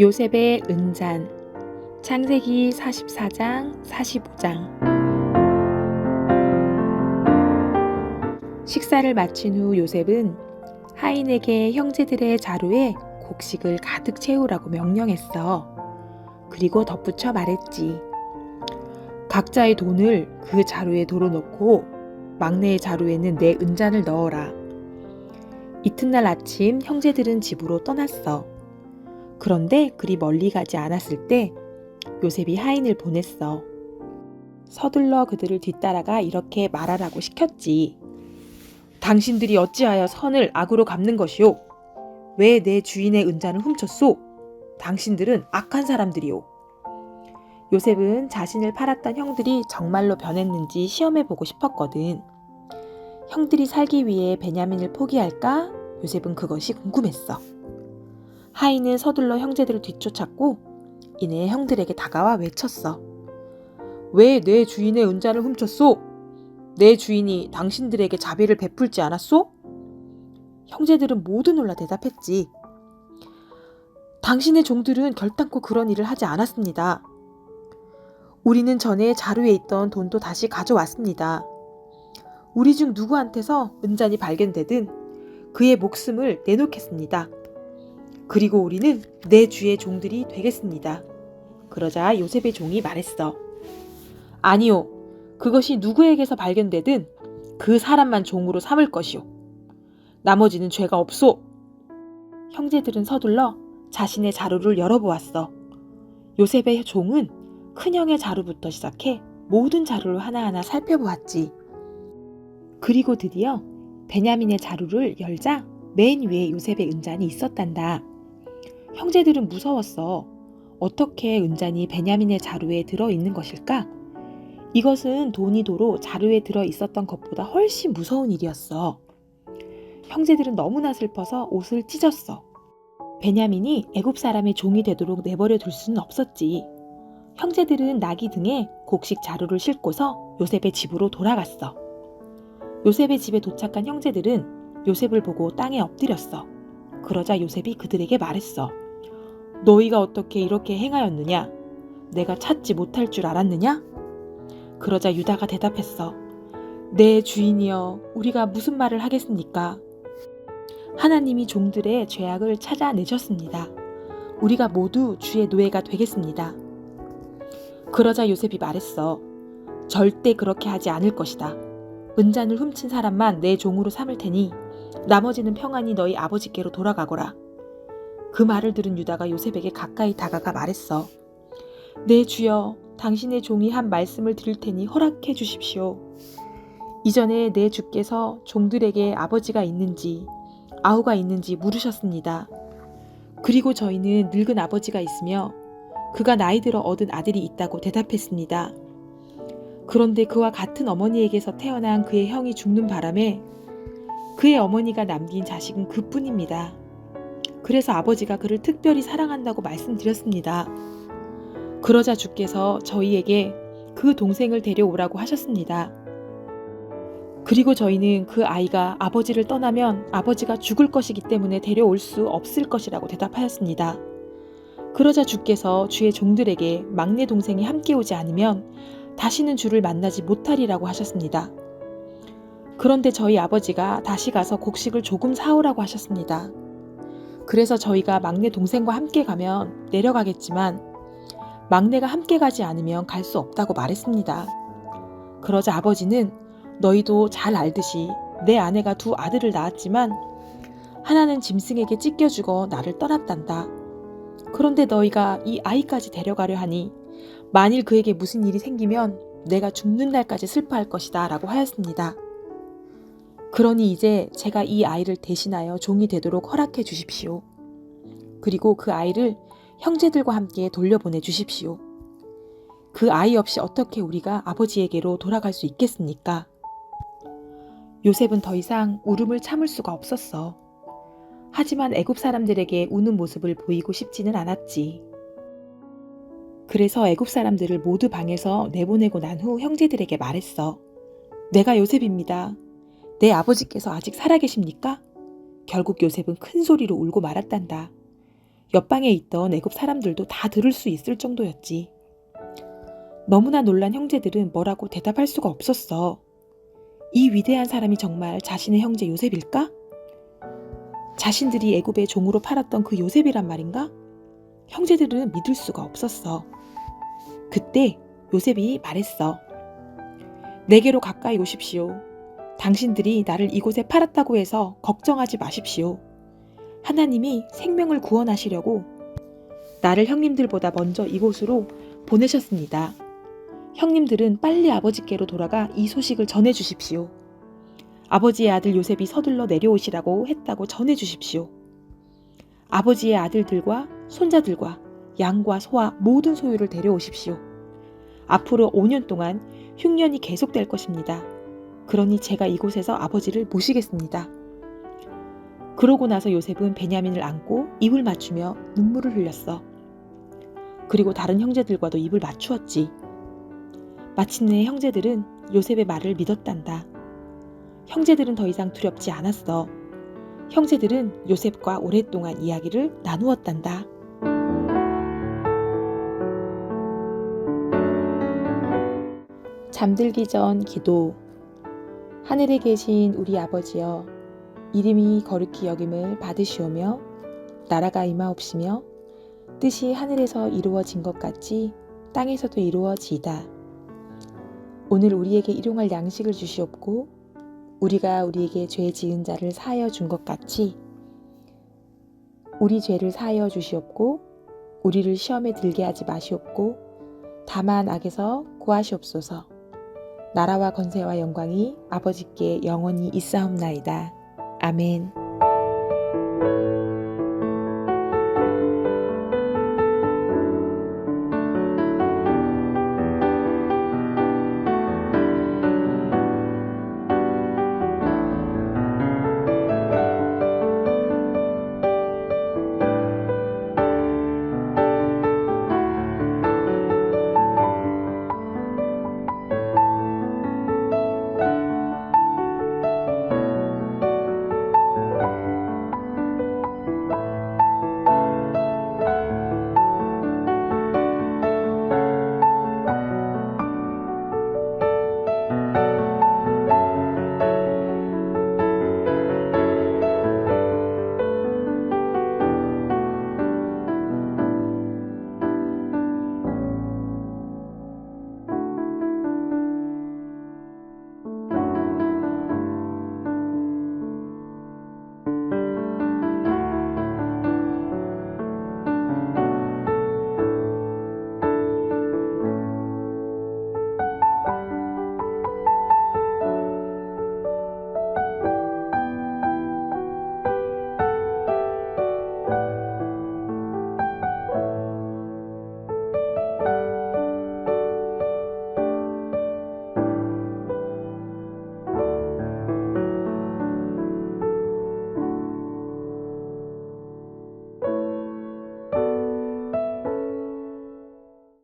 요셉의 은잔. 창세기 44장 45장. 식사를 마친 후 요셉은 하인에게 형제들의 자루에 곡식을 가득 채우라고 명령했어. 그리고 덧붙여 말했지. 각자의 돈을 그 자루에 돌어놓고 막내의 자루에는 내 은잔을 넣어라. 이튿날 아침 형제들은 집으로 떠났어. 그런데 그리 멀리 가지 않았을 때 요셉이 하인을 보냈어. 서둘러 그들을 뒤따라가 이렇게 말하라고 시켰지. 당신들이 어찌하여 선을 악으로 갚는 것이오? 왜 내 주인의 은잔을 훔쳤소? 당신들은 악한 사람들이오. 요셉은 자신을 팔았던 형들이 정말로 변했는지 시험해보고 싶었거든. 형들이 살기 위해 베냐민을 포기할까? 요셉은 그것이 궁금했어. 하인은 서둘러 형제들을 뒤쫓았고 이내 형들에게 다가와 외쳤어. 왜 내 주인의 은잔을 훔쳤소? 내 주인이 당신들에게 자비를 베풀지 않았소? 형제들은 모두 놀라 대답했지. 당신의 종들은 결단코 그런 일을 하지 않았습니다. 우리는 전에 자루에 있던 돈도 다시 가져왔습니다. 우리 중 누구한테서 은잔이 발견되든 그의 목숨을 내놓겠습니다. 그리고 우리는 내 주의 종들이 되겠습니다. 그러자 요셉의 종이 말했어. 아니요, 그것이 누구에게서 발견되든 그 사람만 종으로 삼을 것이오. 나머지는 죄가 없소. 형제들은 서둘러 자신의 자루를 열어보았어. 요셉의 종은 큰형의 자루부터 시작해 모든 자루를 하나하나 살펴보았지. 그리고 드디어 베냐민의 자루를 열자 맨 위에 요셉의 은잔이 있었단다. 형제들은 무서웠어. 어떻게 은잔이 베냐민의 자루에 들어있는 것일까? 이것은 돈이 도로 자루에 들어있었던 것보다 훨씬 무서운 일이었어. 형제들은 너무나 슬퍼서 옷을 찢었어. 베냐민이 애굽 사람의 종이 되도록 내버려 둘 수는 없었지. 형제들은 나귀 등에 곡식 자루를 싣고서 요셉의 집으로 돌아갔어. 요셉의 집에 도착한 형제들은 요셉을 보고 땅에 엎드렸어. 그러자 요셉이 그들에게 말했어. 너희가 어떻게 이렇게 행하였느냐? 내가 찾지 못할 줄 알았느냐? 그러자 유다가 대답했어. 내 주인이여, 우리가 무슨 말을 하겠습니까? 하나님이 종들의 죄악을 찾아내셨습니다. 우리가 모두 주의 노예가 되겠습니다. 그러자 요셉이 말했어. 절대 그렇게 하지 않을 것이다. 은잔을 훔친 사람만 내 종으로 삼을 테니 나머지는 평안히 너희 아버지께로 돌아가거라. 그 말을 들은 유다가 요셉에게 가까이 다가가 말했어. 내 주여, 당신의 종이 한 말씀을 드릴 테니 허락해 주십시오. 이전에 내 주께서 종들에게 아버지가 있는지 아우가 있는지 물으셨습니다. 그리고 저희는 늙은 아버지가 있으며 그가 나이 들어 얻은 아들이 있다고 대답했습니다. 그런데 그와 같은 어머니에게서 태어난 그의 형이 죽는 바람에 그의 어머니가 남긴 자식은 그뿐입니다. 그래서 아버지가 그를 특별히 사랑한다고 말씀드렸습니다. 그러자 주께서 저희에게 그 동생을 데려오라고 하셨습니다. 그리고 저희는 그 아이가 아버지를 떠나면 아버지가 죽을 것이기 때문에 데려올 수 없을 것이라고 대답하였습니다. 그러자 주께서 주의 종들에게 막내 동생이 함께 오지 않으면 다시는 주를 만나지 못하리라고 하셨습니다. 그런데 저희 아버지가 다시 가서 곡식을 조금 사오라고 하셨습니다. 그래서 저희가 막내 동생과 함께 가면 내려가겠지만 막내가 함께 가지 않으면 갈 수 없다고 말했습니다. 그러자 아버지는 너희도 잘 알듯이 내 아내가 두 아들을 낳았지만 하나는 짐승에게 찢겨 죽어 나를 떠났단다. 그런데 너희가 이 아이까지 데려가려 하니 만일 그에게 무슨 일이 생기면 내가 죽는 날까지 슬퍼할 것이다 라고 하였습니다. 그러니 이제 제가 이 아이를 대신하여 종이 되도록 허락해 주십시오. 그리고 그 아이를 형제들과 함께 돌려보내 주십시오. 그 아이 없이 어떻게 우리가 아버지에게로 돌아갈 수 있겠습니까? 요셉은 더 이상 울음을 참을 수가 없었어. 하지만 애굽 사람들에게 우는 모습을 보이고 싶지는 않았지. 그래서 애굽 사람들을 모두 방에서 내보내고 난 후 형제들에게 말했어. 내가 요셉입니다. 내 아버지께서 아직 살아계십니까? 결국 요셉은 큰 소리로 울고 말았단다. 옆방에 있던 애굽 사람들도 다 들을 수 있을 정도였지. 너무나 놀란 형제들은 뭐라고 대답할 수가 없었어. 이 위대한 사람이 정말 자신의 형제 요셉일까? 자신들이 애굽의 종으로 팔았던 그 요셉이란 말인가? 형제들은 믿을 수가 없었어. 그때 요셉이 말했어. 내게로 가까이 오십시오. 당신들이 나를 이곳에 팔았다고 해서 걱정하지 마십시오. 하나님이 생명을 구원하시려고 나를 형님들보다 먼저 이곳으로 보내셨습니다. 형님들은 빨리 아버지께로 돌아가 이 소식을 전해주십시오. 아버지의 아들 요셉이 서둘러 내려오시라고 했다고 전해주십시오. 아버지의 아들들과 손자들과 양과 소와 모든 소유를 데려오십시오. 앞으로 5년 동안 흉년이 계속될 것입니다. 그러니 제가 이곳에서 아버지를 모시겠습니다. 그러고 나서 요셉은 베냐민을 안고 입을 맞추며 눈물을 흘렸어. 그리고 다른 형제들과도 입을 맞추었지. 마침내 형제들은 요셉의 말을 믿었단다. 형제들은 더 이상 두렵지 않았어. 형제들은 요셉과 오랫동안 이야기를 나누었단다. 잠들기 전 기도. 하늘에 계신 우리 아버지여, 이름이 거룩히 여김을 받으시오며 나라가 임하옵시며 뜻이 하늘에서 이루어진 것 같이 땅에서도 이루어지이다. 오늘 우리에게 일용할 양식을 주시옵고 우리가 우리에게 죄 지은 자를 사하여 준 것 같이 우리 죄를 사하여 주시옵고 우리를 시험에 들게 하지 마시옵고 다만 악에서 구하시옵소서. 나라와 권세와 영광이 아버지께 영원히 있사옵나이다. 아멘.